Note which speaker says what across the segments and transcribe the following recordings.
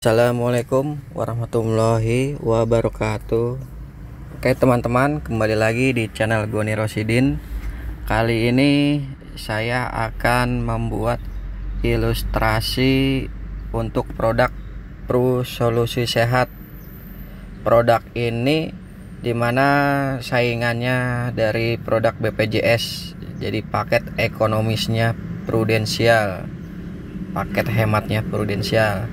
Speaker 1: Assalamualaikum warahmatullahi wabarakatuh. Oke teman-teman, kembali lagi di channel Goni Rosidin. Kali ini saya akan membuat ilustrasi untuk produk Pro Solusi Sehat. Produk ini dimana saingannya dari produk BPJS. Jadi paket ekonomisnya prudensial, paket hematnya prudensial.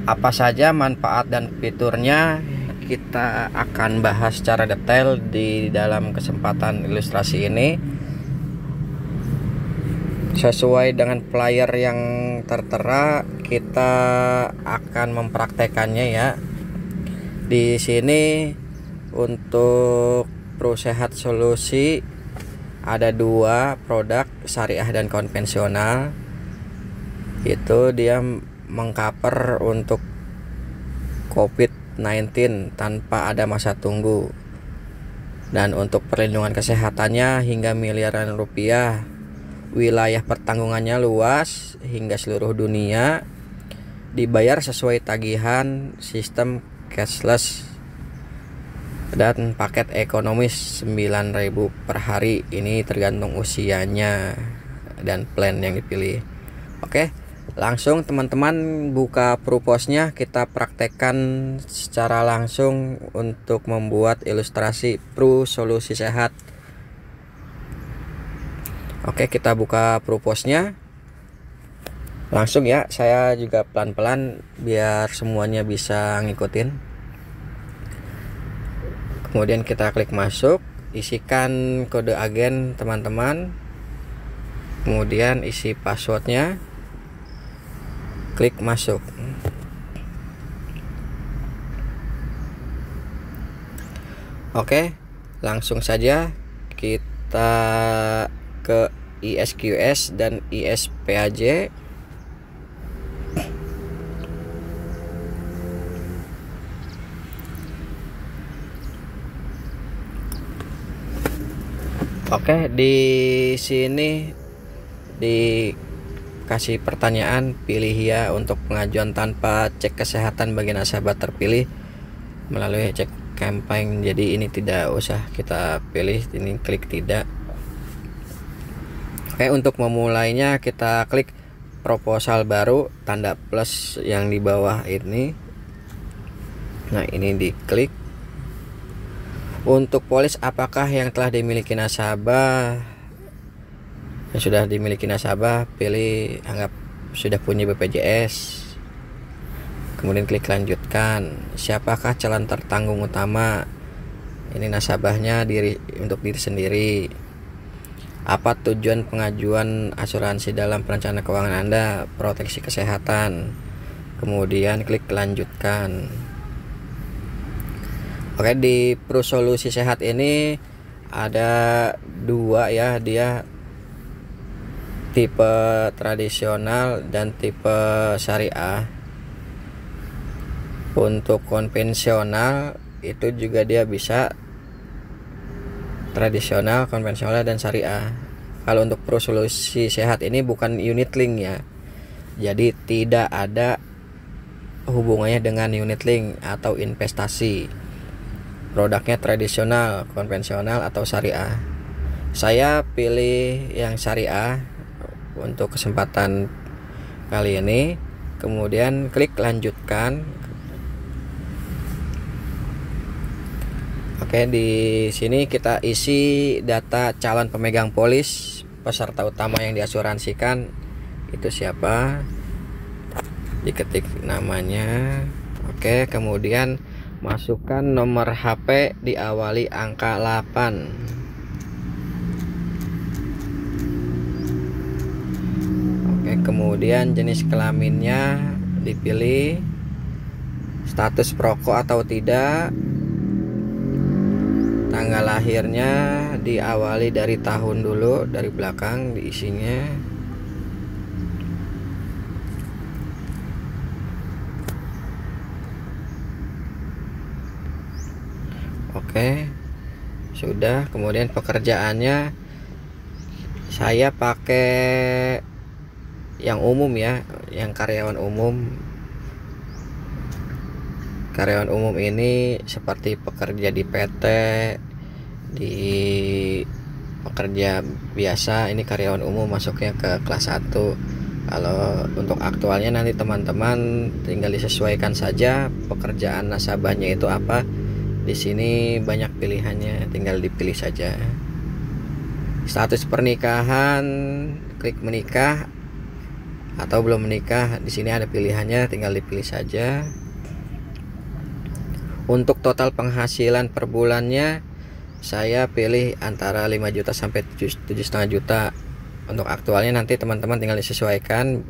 Speaker 1: Apa saja manfaat dan fiturnya kita akan bahas secara detail di dalam kesempatan ilustrasi ini. Sesuai dengan flyer yang tertera, kita akan mempraktekannya ya. Di sini untuk Pro Sehat Solusi ada dua produk, syariah dan konvensional. Itu dia mengcover untuk COVID-19 tanpa ada masa tunggu, dan untuk perlindungan kesehatannya hingga miliaran rupiah. Wilayah pertanggungannya luas hingga seluruh dunia, dibayar sesuai tagihan, sistem cashless, dan paket ekonomis 9.000 per hari. Ini tergantung usianya dan plan yang dipilih. Oke, langsung teman-teman buka Proposnya, kita praktekkan secara langsung untuk membuat ilustrasi Pro Solusi Sehat. Oke, kita buka Proposnya langsung ya. Saya juga pelan-pelan biar semuanya bisa ngikutin. Kemudian kita klik masuk, isikan kode agen teman-teman, kemudian isi passwordnya, klik masuk. Oke, langsung saja kita ke ISQS dan ISPAJ. Oke, di sini dikasih pertanyaan, pilih ya untuk pengajuan tanpa cek kesehatan bagi nasabah terpilih melalui cek campaign. Jadi ini tidak usah kita pilih, ini klik tidak. Oke, untuk memulainya kita klik proposal baru, tanda plus yang di bawah ini. Nah, ini diklik. Untuk polis apakah yang telah dimiliki nasabah, yang sudah dimiliki nasabah, pilih anggap sudah punya BPJS. Kemudian klik lanjutkan. Siapakah calon tertanggung utama? Ini nasabahnya untuk diri sendiri. Apa tujuan pengajuan asuransi dalam perencanaan keuangan Anda? Proteksi kesehatan. Kemudian klik lanjutkan. Oke, di Pro Solusi Sehat ini ada dua ya, dia tipe tradisional dan tipe syariah. Untuk konvensional itu juga dia bisa tradisional, konvensional, dan syariah. Kalau untuk Pro Solusi Sehat ini bukan unit link ya, jadi tidak ada hubungannya dengan unit link atau investasi. Produknya tradisional, konvensional, atau syariah. Saya pilih yang syariah untuk kesempatan kali ini. Kemudian klik lanjutkan. Oke, di sini kita isi data calon pemegang polis, peserta utama yang diasuransikan itu siapa, diketik namanya. Oke, kemudian masukkan nomor HP diawali angka 8. Oke, kemudian jenis kelaminnya dipilih, status perokok atau tidak, tanggal lahirnya diawali dari tahun dulu, dari belakang diisinya. Oke, sudah. Kemudian pekerjaannya saya pakai yang umum ya, yang karyawan umum. Karyawan umum ini seperti pekerja di PT, di pekerja biasa. Ini karyawan umum masuknya ke kelas 1. Kalau untuk aktualnya nanti teman-teman tinggal disesuaikan saja pekerjaan nasabahnya itu apa. Di sini banyak pilihannya, tinggal dipilih saja. Status pernikahan, klik menikah atau belum menikah. Di sini ada pilihannya, tinggal dipilih saja. Untuk total penghasilan per bulannya saya pilih antara 5 juta sampai 7,5 juta. Untuk aktualnya nanti teman-teman tinggal disesuaikan.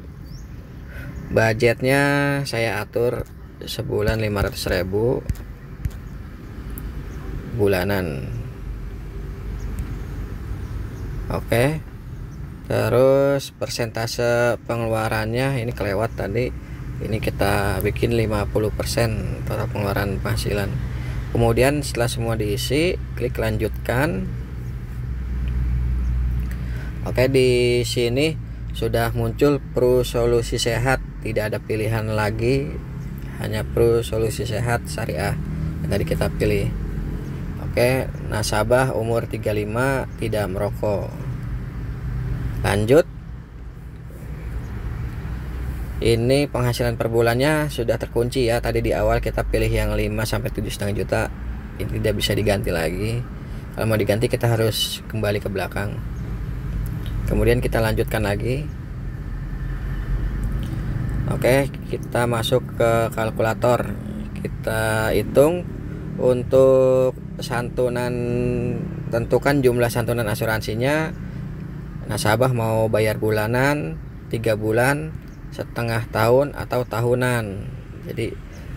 Speaker 1: Budgetnya saya atur sebulan 500.000 bulanan. Oke. Terus persentase pengeluarannya ini kelewat tadi. Ini kita bikin 50% total pengeluaran penghasilan. Kemudian setelah semua diisi, klik lanjutkan. Oke, di sini sudah muncul Pro Solusi Sehat, tidak ada pilihan lagi, hanya Pro Solusi Sehat Syariah yang tadi kita pilih. Oke, nasabah umur 35, tidak merokok. Lanjut. Ini penghasilan per bulannya sudah terkunci ya. Tadi di awal kita pilih yang 5 sampai 7,5 juta. Ini tidak bisa diganti lagi. Kalau mau diganti kita harus kembali ke belakang. Kemudian kita lanjutkan lagi. Oke, kita masuk ke kalkulator. Kita hitung untuk santunan, tentukan jumlah santunan asuransinya. Nasabah mau bayar bulanan, 3 bulan, setengah tahun atau tahunan. Jadi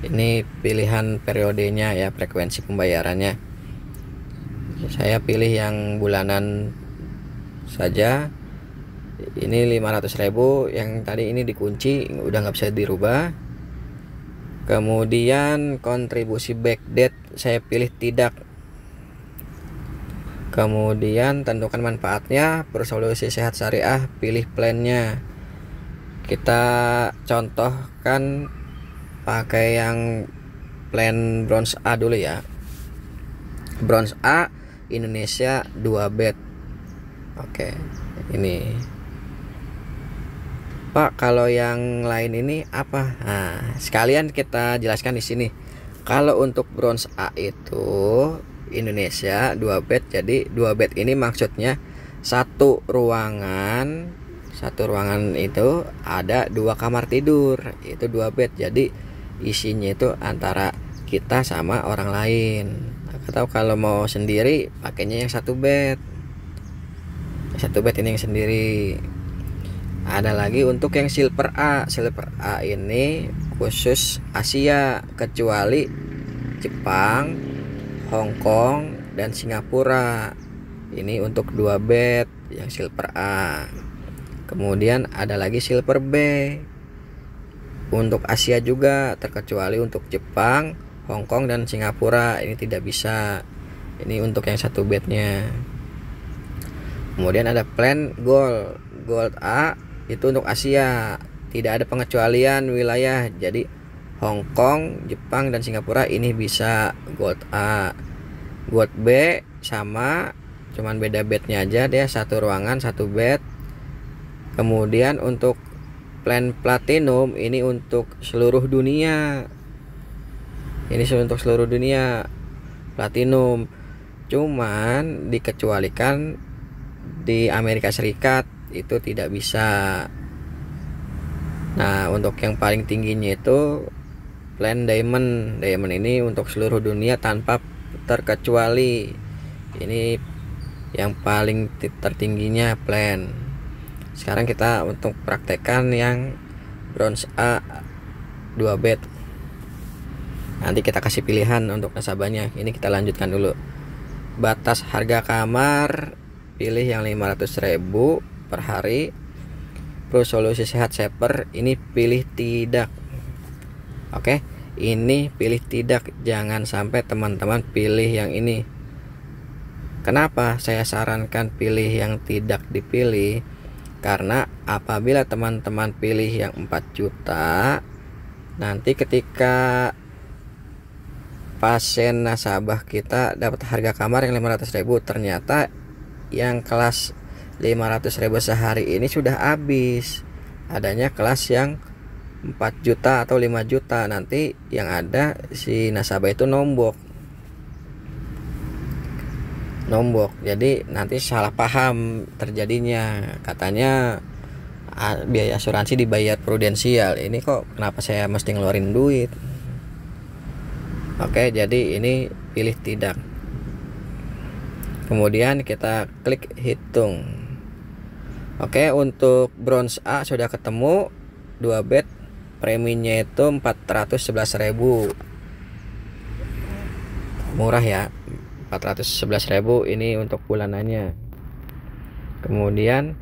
Speaker 1: ini pilihan periodenya ya, frekuensi pembayarannya. Saya pilih yang bulanan saja. Ini 500.000, yang tadi ini dikunci, udah nggak bisa dirubah. Kemudian kontribusi backdate saya pilih tidak. Kemudian tentukan manfaatnya, Pro Solusi Sehat Syariah, pilih plannya. Kita contohkan pakai yang plan bronze A dulu ya. Bronze A Indonesia 2 bed. Oke, ini Pak, kalau yang lain ini apa? Nah, sekalian kita jelaskan di sini. Kalau untuk bronze A itu Indonesia 2 bed. Jadi 2 bed ini maksudnya satu ruangan itu ada 2 kamar tidur, itu 2 bed. Jadi isinya itu antara kita sama orang lain. Atau kalau mau sendiri pakainya yang 1 bed. 1 bed ini yang sendiri. Ada lagi untuk yang silver A. Silver A ini khusus Asia, kecuali Jepang, Hong Kong, dan Singapura. Ini untuk 2 bed yang silver A. Kemudian ada lagi silver B untuk Asia juga, terkecuali untuk Jepang, Hong Kong, dan Singapura. Ini tidak bisa. Ini untuk yang 1 bednya. Kemudian ada plan gold. Gold A itu untuk Asia, tidak ada pengecualian wilayah. Jadi Hong Kong, Jepang, dan Singapura ini bisa gold A. Gold B sama, cuman beda bednya aja, dia 1 ruangan 1 bed. Kemudian untuk plan platinum ini untuk seluruh dunia. Ini untuk seluruh dunia platinum. Cuman dikecualikan di Amerika Serikat, itu tidak bisa. Nah, untuk yang paling tingginya itu plan diamond. Diamond ini untuk seluruh dunia tanpa terkecuali. Ini yang paling tertingginya plan. Sekarang kita untuk praktekkan yang bronze A 2 bed. Nanti kita kasih pilihan untuk nasabahnya. Ini kita lanjutkan dulu. Batas harga kamar pilih yang 500.000 per hari. Pro Solusi Sehat Saver ini pilih tidak. Oke, ini pilih tidak. Jangan sampai teman-teman pilih yang ini. Kenapa saya sarankan pilih yang tidak dipilih? Karena apabila teman-teman pilih yang 4 juta, nanti ketika pasien nasabah kita dapat harga kamar yang 500.000, ternyata yang kelas 500.000 sehari ini sudah habis. Adanya kelas yang 4 juta atau 5 juta. Nanti yang ada si nasabah itu nombok. Jadi nanti salah paham terjadinya. Katanya biaya asuransi dibayar prudensial. Ini kok kenapa saya mesti ngeluarin duit? Oke, jadi ini pilih tidak. Kemudian kita klik hitung. Oke, untuk bronze A sudah ketemu 2 bed, preminya itu 411.000. Murah ya, 411.000 ini untuk bulanannya. Kemudian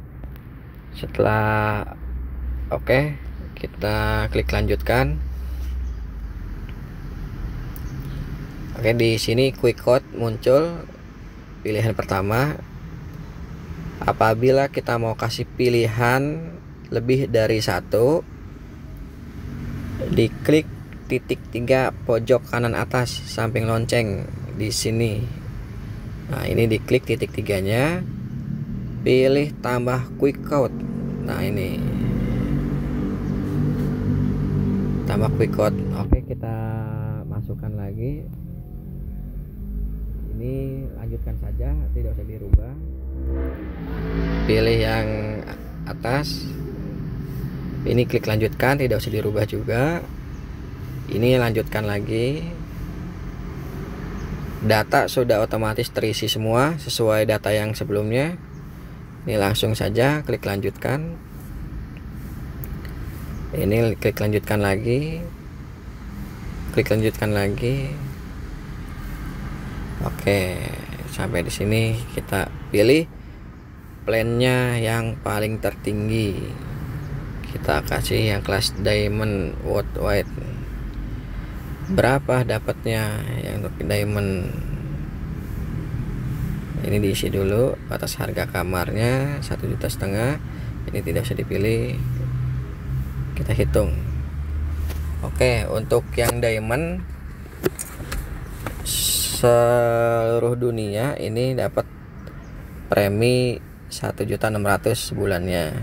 Speaker 1: setelah oke, kita klik lanjutkan. Oke, di sini quick quote muncul pilihan pertama. Apabila kita mau kasih pilihan lebih dari satu, diklik titik 3 pojok kanan atas samping lonceng di sini. Nah, ini diklik titik 3-nya, pilih tambah quick quote. Nah, ini tambah quick quote. Oke, kita masukkan lagi. Ini lanjutkan saja, tidak usah dirubah. Pilih yang atas, ini klik lanjutkan, tidak usah dirubah juga. Ini lanjutkan lagi. Data sudah otomatis terisi semua sesuai data yang sebelumnya. Ini langsung saja klik lanjutkan. Ini klik lanjutkan lagi, klik lanjutkan lagi. Oke, sampai di sini kita pilih plannya yang paling tertinggi. Kita kasih yang kelas diamond worldwide. Berapa dapatnya yang untuk diamond? Ini diisi dulu. Batas harga kamarnya 1,5 juta. Ini tidak usah dipilih, kita hitung. Oke, untuk yang diamond seluruh dunia ini dapat premi 1.600.000 bulannya.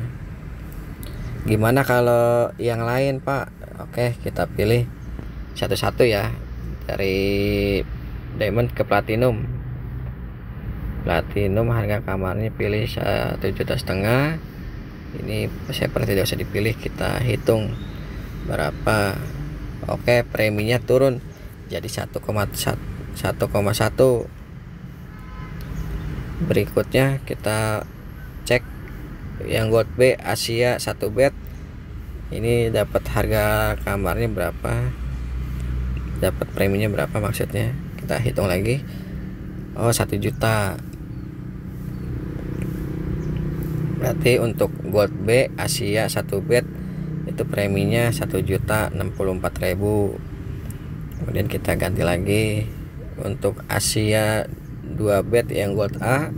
Speaker 1: Gimana kalau yang lain, Pak? Oke, kita pilih satu-satu ya, dari diamond ke platinum. Platinum harga kamarnya pilih 1,5 juta. Ini seperti tidak usah dipilih, kita hitung berapa. Oke, preminya turun jadi 1,1. Berikutnya kita cek yang gold B Asia 1 bed. Ini dapat harga kamarnya berapa, dapat preminya berapa maksudnya. Kita hitung lagi. Oh, 1 juta. Berarti untuk gold B Asia 1 bed itu preminya 1.064.000. Kemudian kita ganti lagi. Untuk Asia 2 bed yang gold A,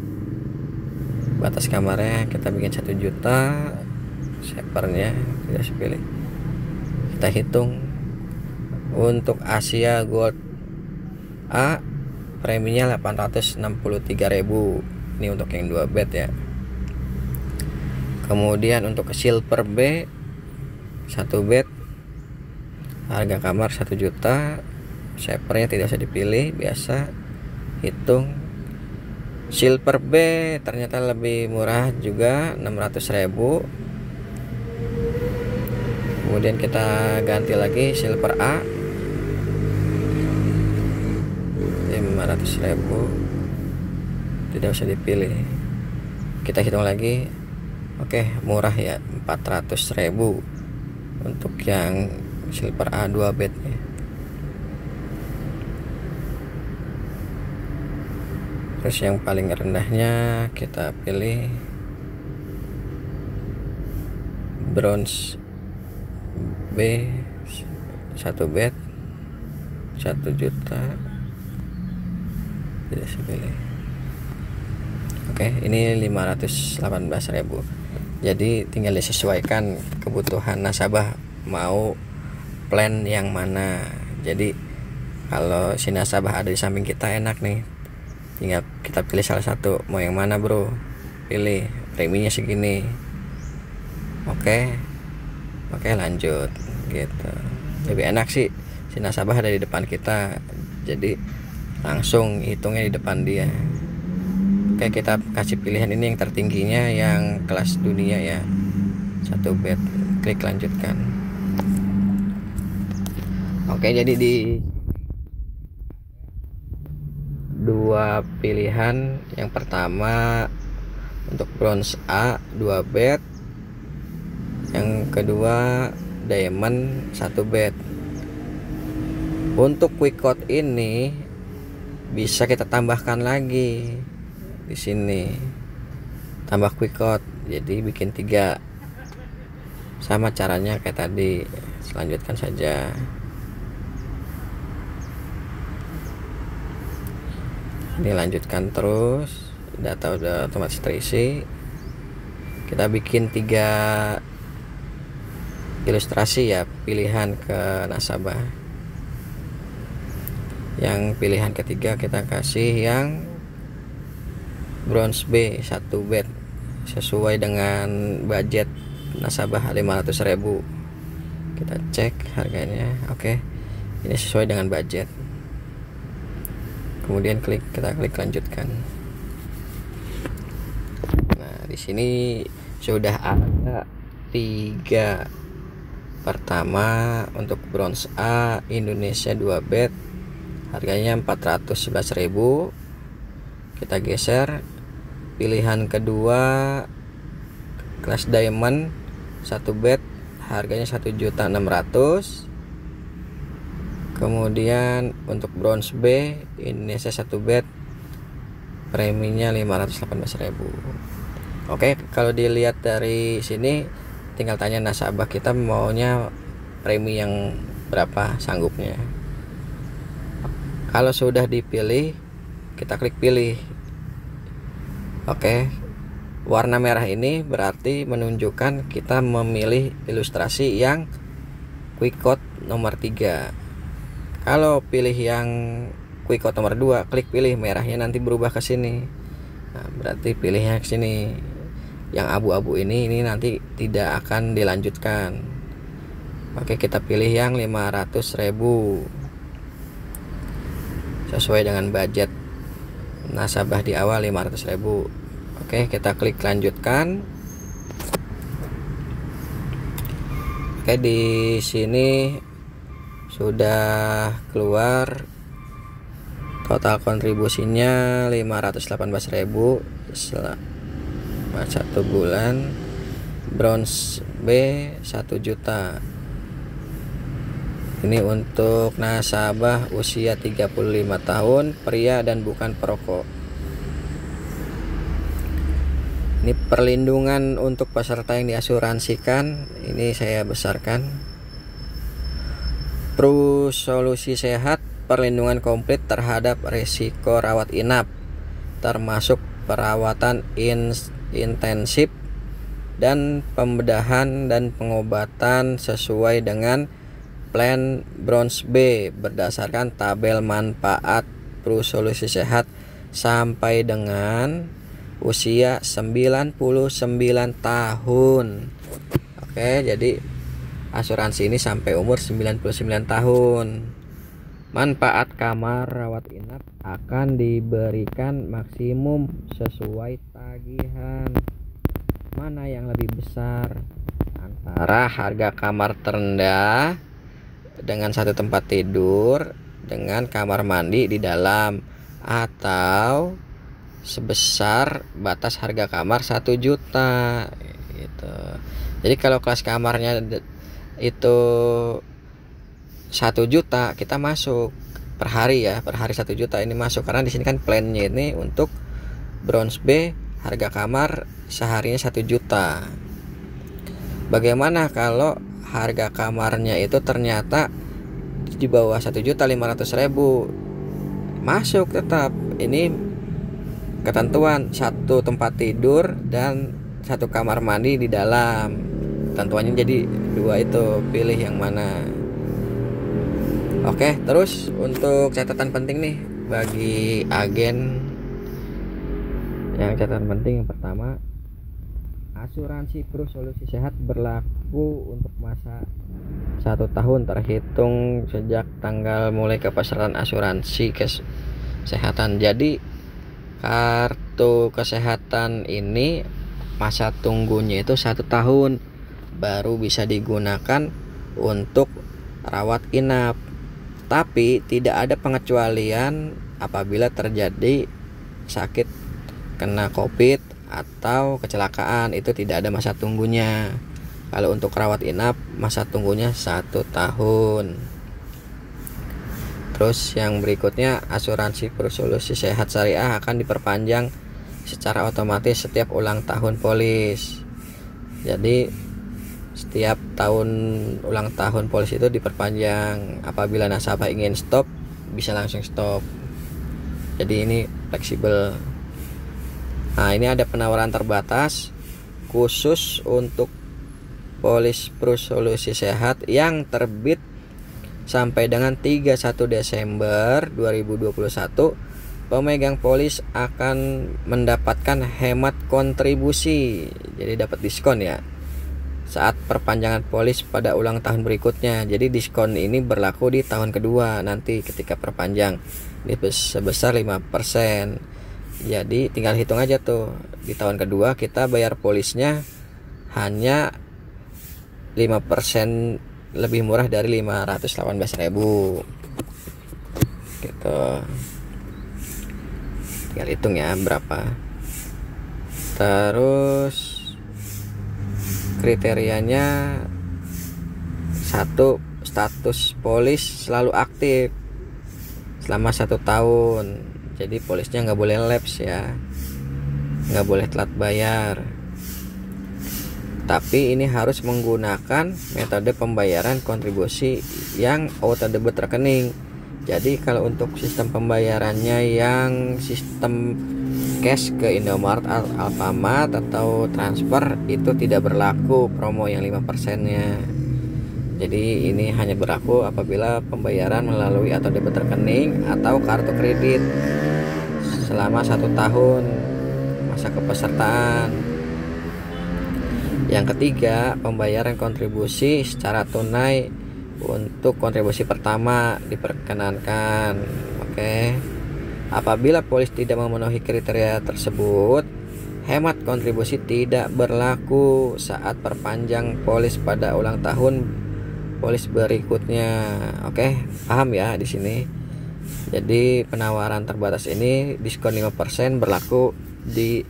Speaker 1: batas kamarnya kita bikin 1 juta. Shapernya tidak sepilih, kita hitung. Untuk Asia gold A preminya 863.000. Ini untuk yang 2 bed ya. Kemudian untuk silver B 1 bed harga kamar 1 juta. Shapernya tidak usah dipilih, biasa hitung. Silver B ternyata lebih murah juga, 600.000. Kemudian kita ganti lagi silver A 500.000, tidak usah dipilih, kita hitung lagi. Oke, murah ya, 400.000 untuk yang silver A 2 bed ya. Terus yang paling rendahnya kita pilih bronze B 1 bed 1 juta, tidak sepilih. Oke, ini 518.000. Jadi tinggal disesuaikan kebutuhan nasabah mau plan yang mana. Jadi Kalau si nasabah ada di samping kita enak nih, tinggal kita pilih salah satu, mau yang mana bro, pilih, preminya segini, oke lanjut gitu. Lebih enak sih si nasabah ada di depan kita, jadi langsung hitungnya di depan dia. Oke, kita kasih pilihan ini yang tertingginya, yang kelas dunia ya, 1 bet, klik lanjutkan. Oke, jadi di 2 pilihan, yang pertama untuk bronze A 2 bet, yang kedua diamond 1 bet. Untuk quick code ini bisa kita tambahkan lagi di sini, tambah quick code, jadi bikin 3. Sama caranya kayak tadi, selanjutkan saja. Ini lanjutkan terus, data udah otomatis terisi. Kita bikin 3 ilustrasi ya, pilihan ke nasabah. Yang pilihan ketiga kita kasih yang bronze B 1 bet, sesuai dengan budget nasabah 500.000. Kita cek harganya, oke, ini sesuai dengan budget. Kemudian kita klik lanjutkan. Nah, di sini sudah ada 3. Pertama untuk bronze A Indonesia 2 bet, harganya 411.000. Kita geser. Pilihan kedua kelas diamond 1 bet, harganya 1.600.000. Kemudian untuk bronze B Indonesia 1 bet, preminya 518.000. Oke, kalau dilihat dari sini tinggal tanya nasabah kita maunya premi yang berapa sanggupnya. Kalau sudah dipilih, kita klik pilih. Oke, warna merah ini berarti menunjukkan kita memilih ilustrasi yang quick code nomor 3. Kalau pilih yang quick code nomor 2, klik pilih, merahnya nanti berubah ke sini. Nah, berarti pilihnya ke sini. Yang abu-abu ini nanti tidak akan dilanjutkan. Oke, kita pilih yang 500.000. Sesuai dengan budget nasabah di awal 500.000. Oke, kita klik lanjutkan. Oke, di sini sudah keluar total kontribusinya 518.000 selama 1 bulan. Bronze B 1 juta. Ini untuk nasabah usia 35 tahun, pria dan bukan perokok. Ini perlindungan untuk peserta yang diasuransikan, ini saya besarkan. Pro Solusi Sehat, perlindungan komplit terhadap risiko rawat inap, termasuk perawatan intensif dan pembedahan dan pengobatan sesuai dengan plan bronze B berdasarkan tabel manfaat Pro Solusi Sehat sampai dengan usia 99 tahun. Oke, jadi asuransi ini sampai umur 99 tahun. Manfaat kamar rawat inap akan diberikan maksimum sesuai tagihan. Mana yang lebih besar antara harga kamar terendah dengan 1 tempat tidur dengan kamar mandi di dalam, atau sebesar batas harga kamar 1 juta gitu. Jadi kalau kelas kamarnya itu 1 juta, kita masuk per hari ya, per hari 1 juta ini masuk, karena di sini kan plannya ini untuk bronze B harga kamar seharinya 1 juta. Bagaimana kalau harga kamarnya itu ternyata di bawah 1.500.000? Masuk tetap. Ini ketentuan 1 tempat tidur dan 1 kamar mandi di dalam. Ketentuannya jadi 2 itu, pilih yang mana. Oke, Oke, terus untuk catatan penting nih bagi agen, yang catatan penting yang pertama, asuransi Pro Solusi Sehat berlaku untuk masa 1 tahun terhitung sejak tanggal mulai kepesertaan asuransi kesehatan. Jadi kartu kesehatan ini masa tunggunya itu 1 tahun, baru bisa digunakan untuk rawat inap. Tapi tidak ada pengecualian apabila terjadi sakit kena COVID atau kecelakaan, itu tidak ada masa tunggunya. Kalau untuk rawat inap masa tunggunya 1 tahun. Terus yang berikutnya, asuransi Pro Solusi Sehat Syariah akan diperpanjang secara otomatis setiap ulang tahun polis. Jadi setiap tahun ulang tahun polis itu diperpanjang. Apabila nasabah ingin stop, bisa langsung stop. Jadi ini fleksibel. Nah, ini ada penawaran terbatas khusus untuk polis Pro Solusi Sehat yang terbit sampai dengan 31 Desember 2021. Pemegang polis akan mendapatkan hemat kontribusi, jadi dapat diskon ya, saat perpanjangan polis pada ulang tahun berikutnya. Jadi diskon ini berlaku di tahun kedua nanti ketika perpanjang, ini sebesar 5%. Jadi tinggal hitung aja tuh, di tahun kedua kita bayar polisnya hanya 5% lebih murah dari 518.000 gitu. Tinggal hitung ya berapa. Terus kriterianya, 1, status polis selalu aktif selama 1 tahun. Jadi polisnya nggak boleh lapse ya, nggak boleh telat bayar. Tapi ini harus menggunakan metode pembayaran kontribusi yang auto debit rekening. Jadi kalau untuk sistem pembayarannya yang sistem cash ke Indomaret, Alfamart atau transfer, itu tidak berlaku promo yang 5%-nya. Jadi ini hanya berlaku apabila pembayaran melalui atau debit rekening atau kartu kredit selama 1 tahun masa kepesertaan. Yang ketiga, pembayaran kontribusi secara tunai untuk kontribusi pertama diperkenankan. Oke. Apabila polis tidak memenuhi kriteria tersebut, hemat kontribusi tidak berlaku saat perpanjang polis pada ulang tahun polis berikutnya. Oke, paham ya di sini. Jadi penawaran terbatas ini diskon 5% berlaku di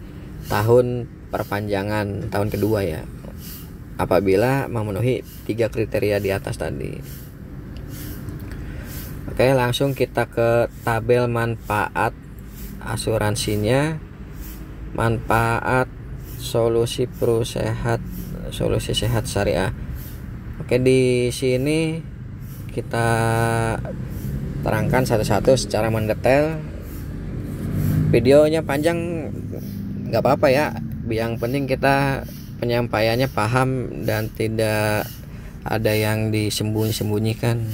Speaker 1: tahun perpanjangan tahun kedua ya, apabila memenuhi 3 kriteria di atas tadi. Oke, langsung kita ke tabel manfaat asuransinya. Manfaat solusi Pro Sehat, Solusi Sehat Syariah. Oke, di sini kita terangkan satu-satu secara mendetail. Videonya panjang nggak apa-apa ya, yang penting kita penyampaiannya paham dan tidak ada yang disembunyi-sembunyikan.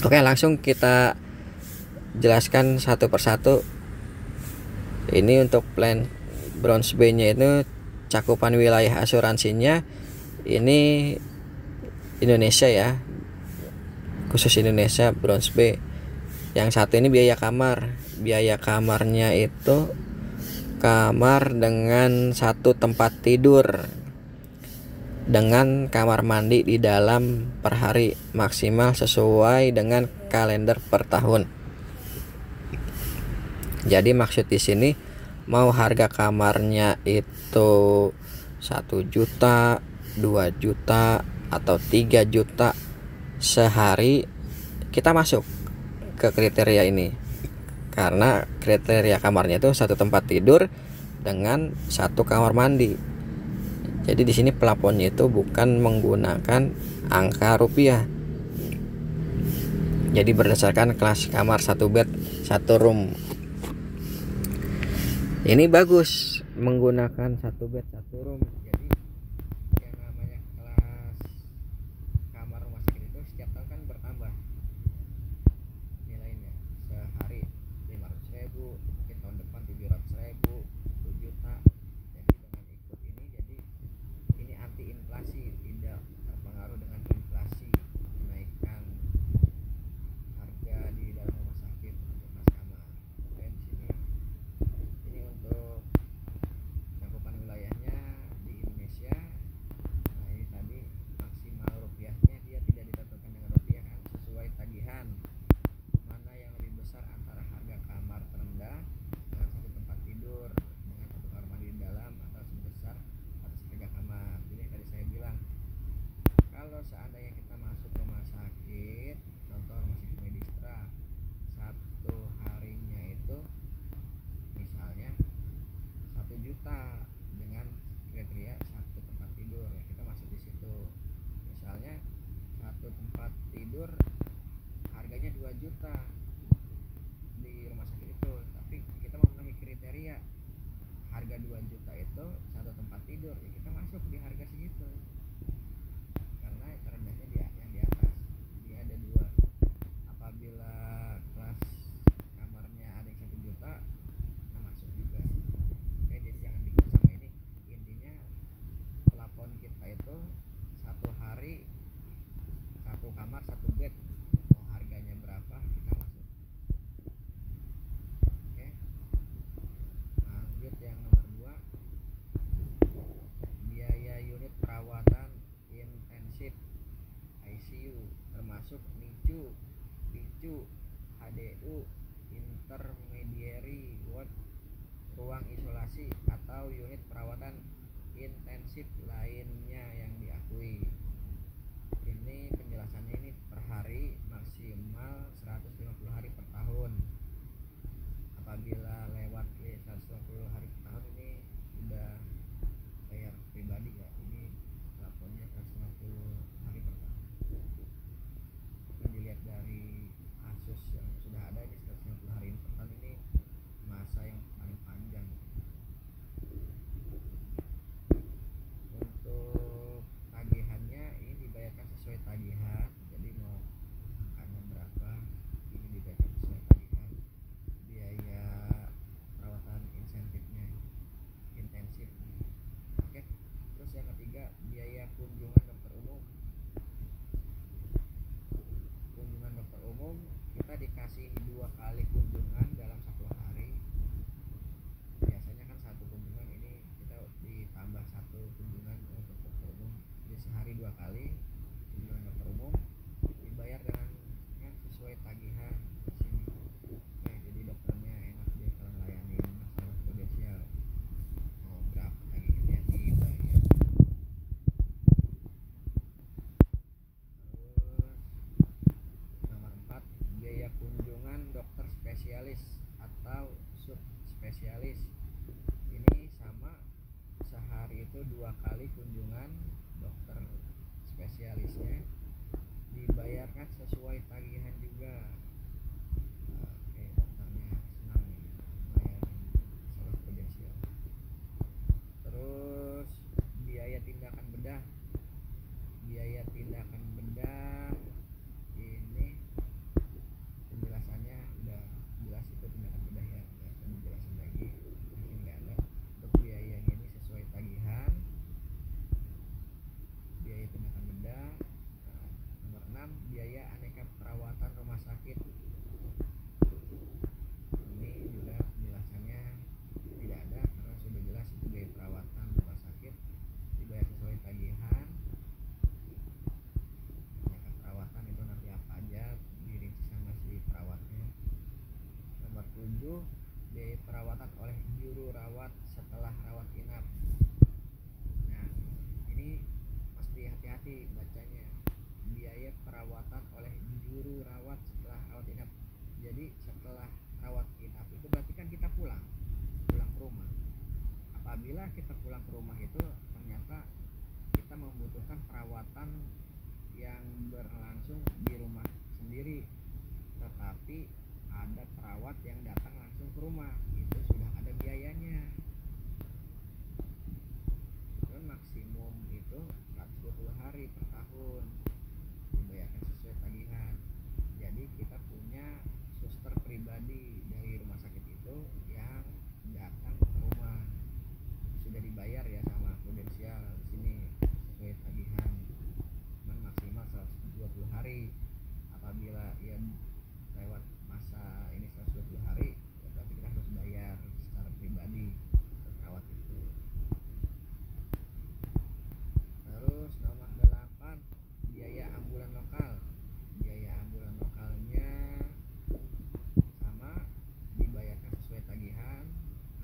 Speaker 1: Oke, langsung kita jelaskan satu persatu. Ini untuk plan bronze B nya itu cakupan wilayah asuransinya ini Indonesia ya, khusus Indonesia bronze B. Yang satu ini biaya kamar. Biaya kamarnya itu kamar dengan 1 tempat tidur dengan kamar mandi di dalam per hari, maksimal sesuai dengan kalender per tahun. Jadi maksud di sini mau harga kamarnya itu 1 juta, 2 juta atau 3 juta sehari, kita masuk ke kriteria ini. Karena kriteria kamarnya itu 1 tempat tidur dengan 1 kamar mandi. Jadi di sini plafonnya itu bukan menggunakan angka rupiah. Jadi berdasarkan kelas kamar 1 bed 1 room. Ini bagus menggunakan 1 bed 1 room. Jadi yang namanya kelas kamar rumah sakit itu setiap tahun kan bertambah. juta di rumah sakit itu, tapi kita memenuhi kriteria harga 2 juta itu satu tempat tidur, ya kita masuk di harga segitu karena terendahnya dia yang di atas, dia ada 2. Apabila kelas kamarnya ada yang 1 juta, kita masuk juga. Oke, jadi jangan bingung sama ini. Intinya plafon kita itu 1 hari 1 kamar 1 bed, mau harganya berapa kita masuk. Oke, lanjut yang nomor 2, biaya unit perawatan intensif ICU termasuk NICU, PICU, HDU, intermediary ward, ruang isolasi atau unit perawatan intensif lainnya yang diakui. Ini penjelasannya ini per hari maksimal 150 hari per tahun. Apabila lewat 150 hari per tahun ini sudah bayar pribadi ya, ini plafonnya 150 hari per tahun. Ini dilihat dari kasus yang sudah ada, ini 150 hari per tahun ini masa yang paling panjang. Untuk tagihannya ini dibayarkan sesuai tagihan, jadi mau angkanya berapa ini dibayarkan sesuai tagihan. Biaya perawatan insentifnya intensif. Oke, terus yang ketiga, biaya kunjungan dokter umum. Kunjungan dokter umum kita dikasih 2 kali kunjungan dalam 1 hari. Biasanya kan 1 kunjungan, ini kita ditambah 1 kunjungan untuk dokter umum, jadi sehari 2 kali kunjungan dokter umum, dibayar dengan sesuai tagihan di sini. Oke, jadi dokternya enak dia kalau melayani masalah prudensial, mau berapa tagihannya dibayar. Terus nomor 4, biaya kunjungan dokter spesialis atau subspesialis. Ini sama, sehari itu 2 kali kunjungan dokter spesialisnya, dibayarkan sesuai tagihan juga. Oke, dokternya senang nih melayani masalah prudensial. Terus biaya tindakan bedah. Biaya tindakan bedah ini penjelasannya udah jelas, itu tindakan bedah ya, nggak usah dijelasin lagi, mungkin nggak ada. Untuk biayanya ini sesuai tagihan, biaya tindakan bedah. Nomor 6, biaya aneka perawatan rumah sakit. Ini juga penjelasannya tidak ada karena sudah jelas itu biaya perawatan rumah sakit dibayar sesuai tagihan. Aneka perawatan itu nanti apa aja dirinci sama si perawatnya. Nomor 7, biaya perawatan oleh juru rawat setelah rawat inap. Nah, ini mesti hati-hati bacanya. Biaya perawatan oleh juru rawat setelah rawat inap. Jadi setelah rawat inap itu berarti kan kita pulang ke rumah. Apabila kita pulang ke rumah itu ternyata kita membutuhkan perawatan yang berlangsung di rumah sendiri, tetapi ada perawat yang datang langsung ke rumah, itu sudah ada biayanya. Dan maksimum itu 120 hari per tahun, dibayarkan sesuai tagihan. Jadi kita punya suster pribadi dari rumah sakit itu yang datang ke rumah, sudah dibayar ya sama prudensial di sini sesuai tagihan, cuman maksimal 120 hari. Apabila ia lewat masa ini 120 hari, ya berarti kita harus bayar secara pribadi untuk perawat itu. Terus nomor 8, biaya ambulan lokal. Biaya ambulan lokalnya sama, dibayarkan sesuai tagihan.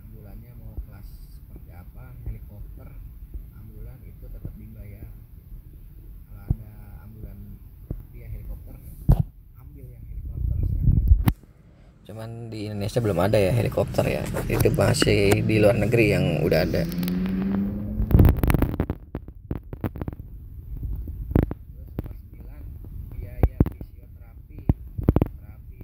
Speaker 1: Ambulannya mau kelas seperti apa, helikopter, ambulan itu tetap dibayar. Kalau ada ambulan via helikopter, ambil yang helikopter sekalian. Cuman di Indonesia belum ada ya helikopter ya, itu masih di luar negeri yang udah ada. Terus nomor 9, biaya fisioterapi. Terapi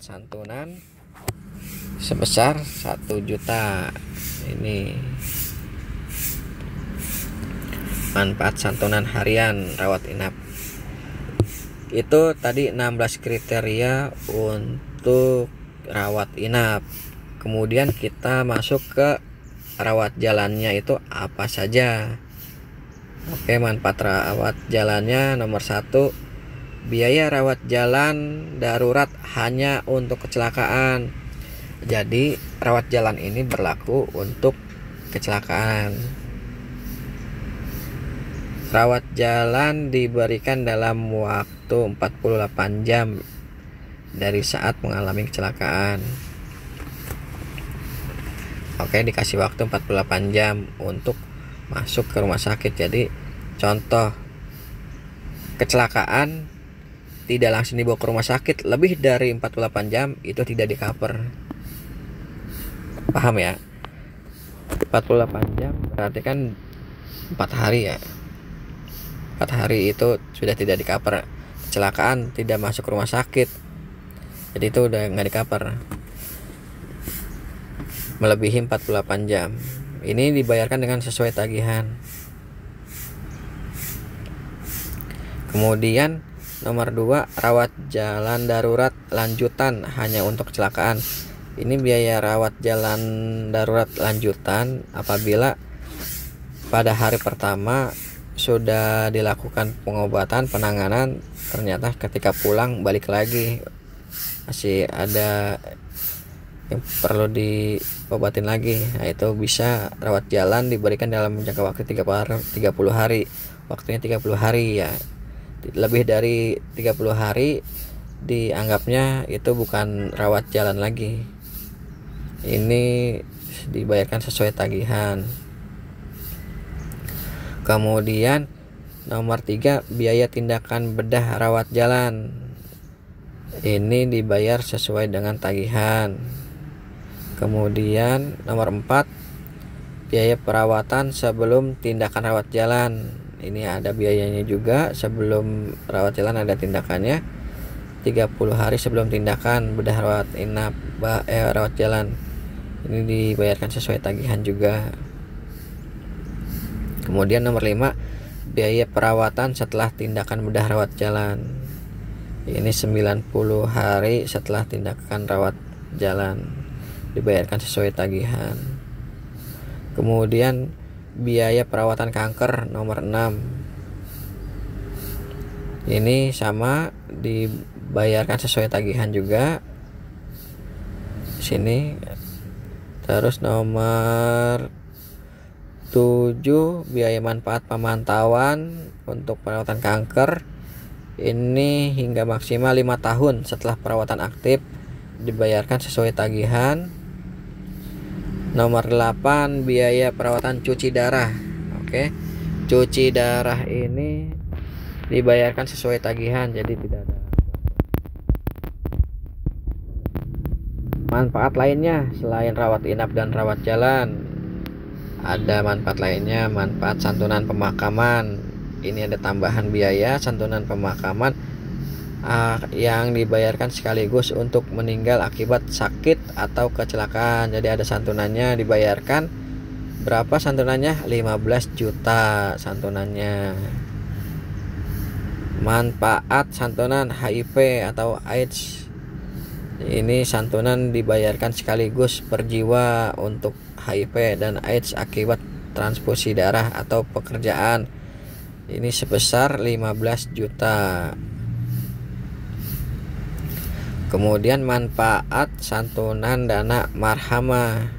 Speaker 1: santunan sebesar 1 juta. Ini manfaat santunan harian rawat inap. Itu tadi 16 kriteria untuk rawat inap. Kemudian kita masuk ke rawat jalannya, itu apa saja. Oke, manfaat rawat jalannya nomor 1, biaya rawat jalan darurat hanya untuk kecelakaan. Jadi rawat jalan ini berlaku untuk kecelakaan. Rawat jalan diberikan dalam waktu 48 jam dari saat mengalami kecelakaan. Oke, dikasih waktu 48 jam untuk masuk ke rumah sakit. Jadi contoh kecelakaan tidak langsung dibawa ke rumah sakit lebih dari 48 jam itu tidak di cover. Paham ya? 48 jam berarti kan 4 hari ya. 4 hari itu sudah tidak di cover. Kecelakaan tidak masuk rumah sakit, jadi itu udah nggak di cover melebihi 48 jam. Ini dibayarkan dengan sesuai tagihan. Kemudian nomor 2, rawat jalan darurat lanjutan hanya untuk kecelakaan. Ini biaya rawat jalan darurat lanjutan apabila pada hari pertama sudah dilakukan pengobatan penanganan, ternyata ketika pulang balik lagi masih ada yang perlu diobatin lagi. Nah, itu bisa rawat jalan diberikan dalam jangka waktu 30 hari. Waktunya 30 hari ya. Lebih dari 30 hari dianggapnya itu bukan rawat jalan lagi. Ini dibayarkan sesuai tagihan. Kemudian nomor 3, biaya tindakan bedah rawat jalan. Ini dibayar sesuai dengan tagihan. Kemudian nomor 4, biaya perawatan sebelum tindakan rawat jalan. Ini ada biayanya juga. Sebelum rawat jalan ada tindakannya. 30 hari sebelum tindakan bedah rawat inap rawat jalan. Ini dibayarkan sesuai tagihan juga. Kemudian nomor 5, biaya perawatan setelah tindakan bedah rawat jalan. Ini 90 hari setelah tindakan rawat jalan, dibayarkan sesuai tagihan. Kemudian biaya perawatan kanker nomor 6. Ini sama, dibayarkan sesuai tagihan juga. Sini. Terus nomor 7, biaya manfaat pemantauan untuk perawatan kanker. Ini hingga maksimal 5 tahun setelah perawatan aktif, dibayarkan sesuai tagihan. Nomor 8, biaya perawatan cuci darah. Oke. Cuci darah ini dibayarkan sesuai tagihan, jadi tidak ada manfaat lainnya selain rawat inap dan rawat jalan. Ada manfaat lainnya, manfaat santunan pemakaman. Ini ada tambahan biaya santunan pemakaman yang dibayarkan sekaligus untuk meninggal akibat sakit atau kecelakaan. Jadi ada santunannya dibayarkan. Berapa santunannya? 15 juta santunannya. Manfaat santunan HIV atau AIDS. Ini santunan dibayarkan sekaligus per jiwa untuk HIV dan AIDS akibat transfusi darah atau pekerjaan. Ini sebesar 15 juta. Kemudian manfaat santunan dana marhamah.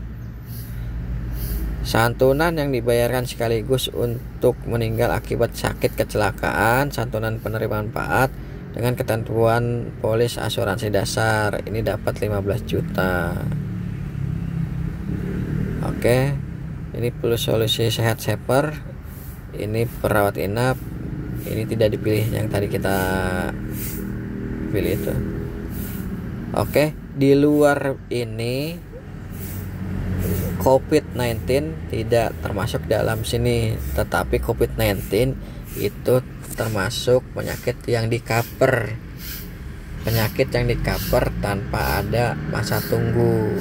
Speaker 1: Santunan yang dibayarkan sekaligus untuk meninggal akibat sakit kecelakaan, santunan penerima manfaat dengan ketentuan polis asuransi dasar. Ini dapat 15 juta. Oke, ini plus solusi sehat saver. Ini perawat inap. Ini tidak dipilih yang tadi kita pilih itu. Oke, di luar ini COVID-19 tidak termasuk dalam sini, tetapi COVID-19 itu termasuk penyakit yang di cover. penyakit yang di cover tanpa ada masa tunggu.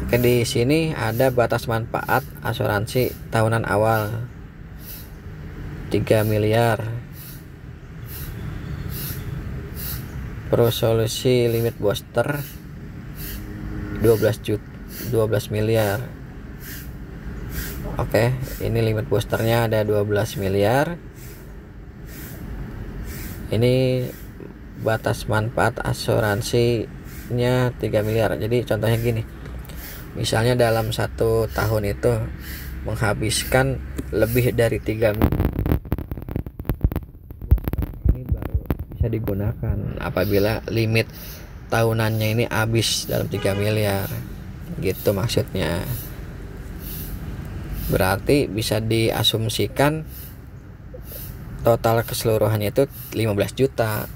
Speaker 1: Oke, di sini ada batas manfaat asuransi tahunan awal 3 miliar. Prosolusi limit booster 12 miliar. Oke, ini limit boosternya ada 12 miliar. Ini batas manfaat asuransinya 3 miliar. Jadi contohnya gini, misalnya dalam 1 tahun itu menghabiskan lebih dari 3 miliar, ini baru bisa digunakan apabila limit tahunannya ini habis dalam 3 miliar gitu maksudnya. Berarti bisa diasumsikan total keseluruhannya itu 15 juta.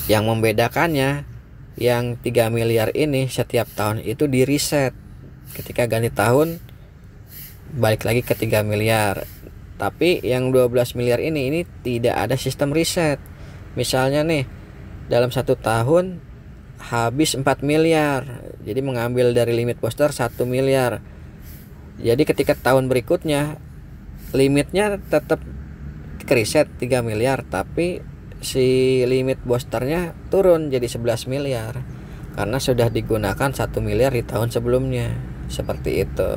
Speaker 1: Yang membedakannya, yang 3 miliar ini setiap tahun itu di reset. Ketika ganti tahun balik lagi ke 3 miliar. Tapi yang 12 miliar ini tidak ada sistem reset. Misalnya nih, dalam 1 tahun habis 4 miliar. Jadi mengambil dari limit booster 1 miliar. Jadi ketika tahun berikutnya limitnya tetap ke reset 3 miliar, tapi si limit boosternya turun jadi 11 miliar karena sudah digunakan 1 miliar di tahun sebelumnya. Seperti itu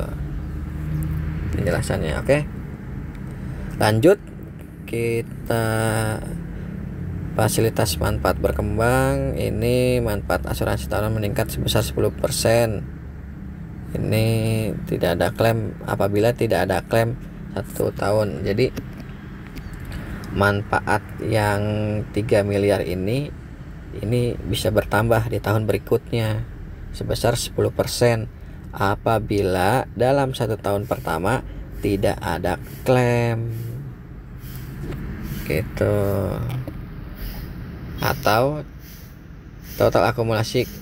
Speaker 1: penjelasannya. Oke, lanjut kita fasilitas manfaat berkembang. Ini manfaat asuransi tahunan meningkat sebesar 10%. Ini tidak ada klaim apabila tidak ada klaim 1 tahun. Jadi manfaat yang 3 miliar ini bisa bertambah di tahun berikutnya sebesar 10% apabila dalam 1 tahun pertama tidak ada klaim gitu, atau total akumulasinya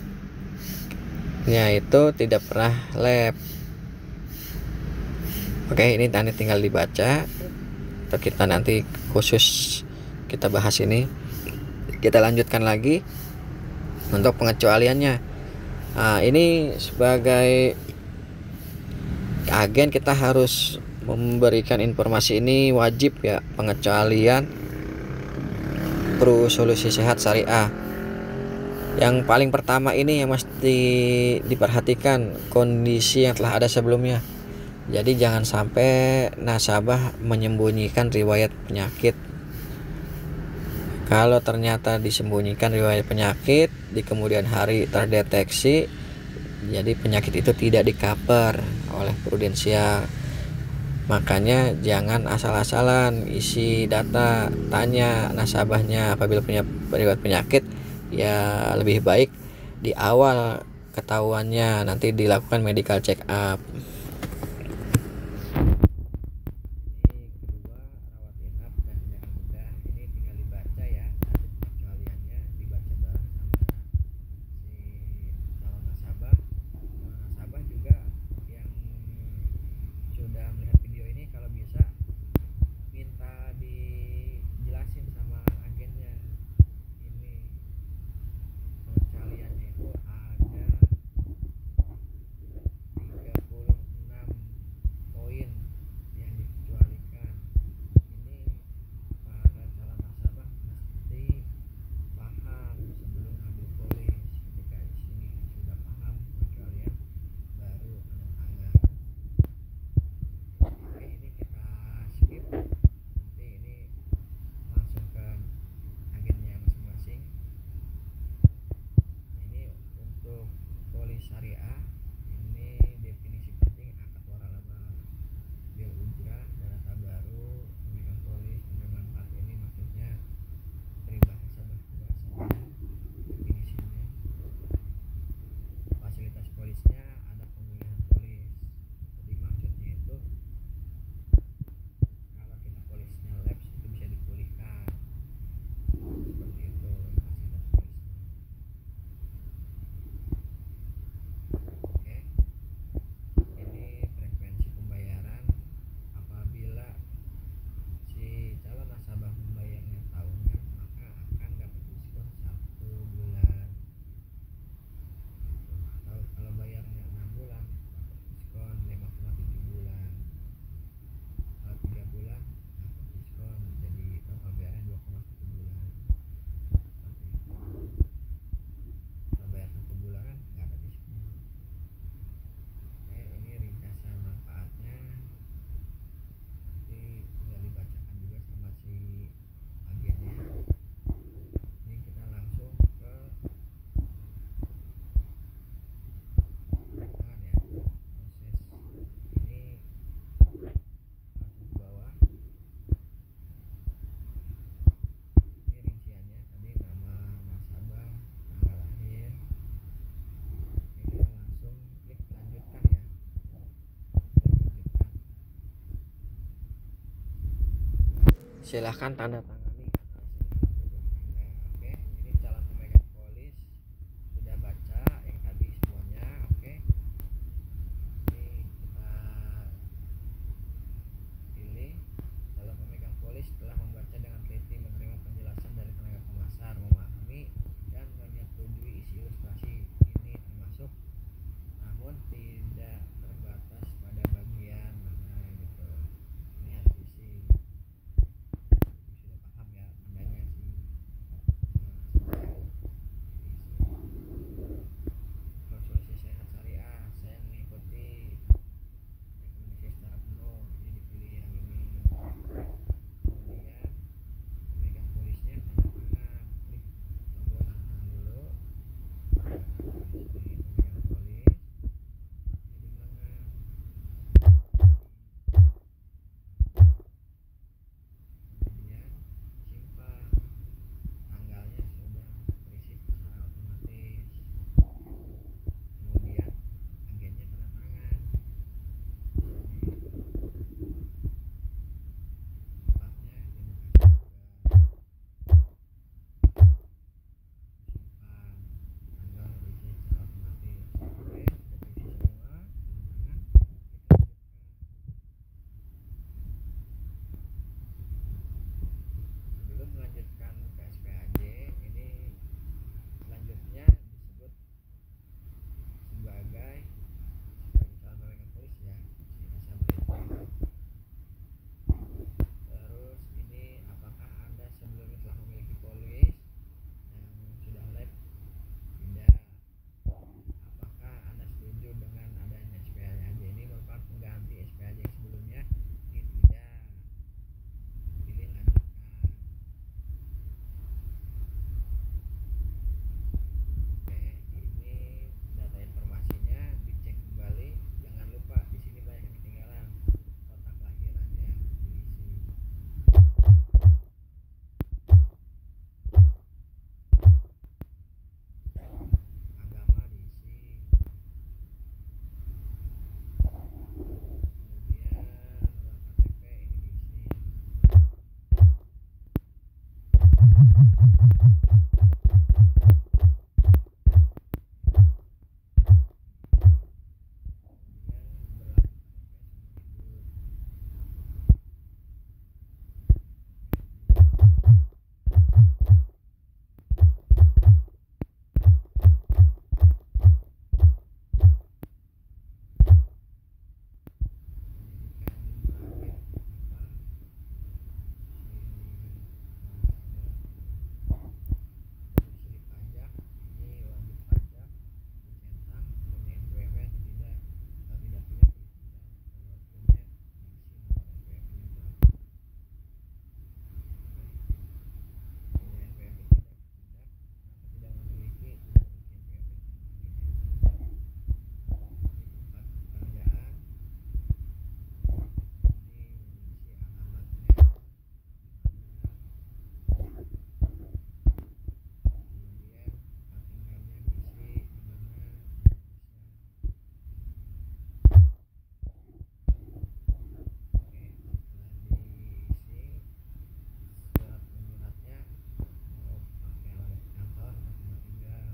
Speaker 1: itu tidak pernah lab. Oke, ini nanti tinggal dibaca atau kita nanti khusus kita bahas ini. Kita lanjutkan lagi untuk pengecualiannya. Nah, ini sebagai agen kita harus memberikan informasi ini, wajib ya, pengecualian Prosolusi Sehat Syariah. Yang paling pertama ini yang mesti diperhatikan kondisi yang telah ada sebelumnya. Jadi jangan sampai nasabah menyembunyikan riwayat penyakit. Kalau ternyata disembunyikan riwayat penyakit, di kemudian hari terdeteksi, jadi penyakit itu tidak di-cover oleh Prudensial. Makanya jangan asal-asalan isi data, tanya nasabahnya apabila punya riwayat penyakit. Ya lebih baik di awal ketahuannya nanti dilakukan medical check up. Kedua, rawat inap dan penyakit bedah. Ini tinggal dibaca ya, pengecualiannya dibaca bareng sama si calon nasabah. Calon nasabah juga yang sudah melihat video ini kalau bisa minta dijelasin sama agennya. Ini pengecualiannya itu ada 36 silahkan tanda tangani. Oke, ini calon pemegang polis sudah baca yang tadi semuanya. Oke, ini kita pilih. Calon pemegang polis telah membaca dengan teliti, menerima penjelasan dari tenaga pemasar, memahami dan menyetujui isi ilustrasi ini termasuk, namun tidak terbatas pada bagian mana gitu. Ini harus isi. Sudah paham ya tandanya sih. Konsumsi sehat syariah, saya mengikuti rekomendasi secara penuh, jadi dipilih yang ini. Kemudian pemegang polisnya tanda tangan, klik tombol tanda tangan dulu. Di sini pemegang polis ini di lengan. Kemudian simpan, tanggalnya sudah terisi secara otomatis. Kemudian agennya tanda tangan. Ini tempatnya demokrasi juga. Simpan, tanggal terisi secara otomatis. Oke, sudah terisi semua tanda tangan. Klik lanjutkan. Sebelum melanjutkan ke SPAJ, ini selanjutnya disebut sebagai calon pemegang polis ya, asabri. Terus ini apakah Anda sebelumnya telah memiliki polis yang sudah live? Tidak. Apakah Anda setuju dengan adanya SPAJ ini merupakan pengganti SPAJ yang sebelumnya? Ini tidak. Pilih lanjutkan. Oke, ini data informasinya dicek kembali. Jangan lupa di sini banyak yang ketinggalan. Kota kelahirannya diisi. Agama diisi. Kemudian nomor KTP ini diisi. Kemudian berlaku domisili pajak, ini wajib pajak, dicentang, punya NPWP atau tidak. Kalau tidak punya, pilih tidak. Kalau punya, diisi nomor NPWP-nya berapa. Punya NPWP tidak, tidak. Kenapa tidak memiliki? Tidak memiliki NPWP, centang di tempat pekerjaan. Ini mengisi alamatnya, kemudian tempat tinggalnya diisi di mana di Indonesia. Oke, setelah diisi surat menyuratnya mau pakai alamat kantor atau tempat tinggal.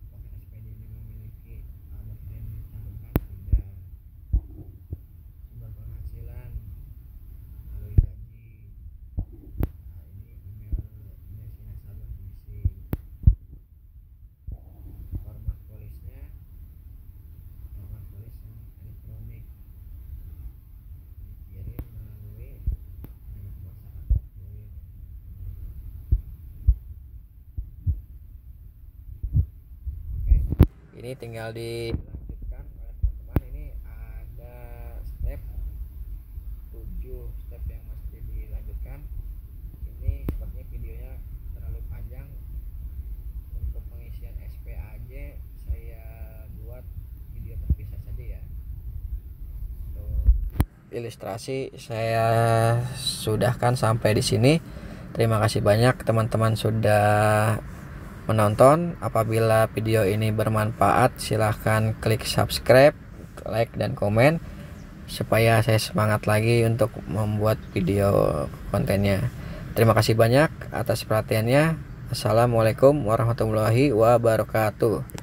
Speaker 1: Apakah SPD ini memiliki alamat yang dicantumkan? Tidak. Sumber penghasilan melalui gaji. Nah, ini email si nasabah diisi. Format polisnya, format polis yang elektronik, dikirim melalui tenaga pemasar atau kurir. Oke, ini tinggal dilanjutkan oleh teman-teman. Ini ada step 7 step yang mesti dilanjutkan. Ini sepertinya videonya terlalu panjang. Untuk pengisian SPAJ saya buat video terpisah saja ya. Untuk ilustrasi saya sudahkan sampai di sini. Terima kasih banyak teman-teman sudah menonton. Apabila video ini bermanfaat, silahkan klik subscribe, like, dan komen. supaya saya semangat lagi untuk membuat video kontennya. Terima kasih banyak atas perhatiannya. Assalamualaikum warahmatullahi wabarakatuh.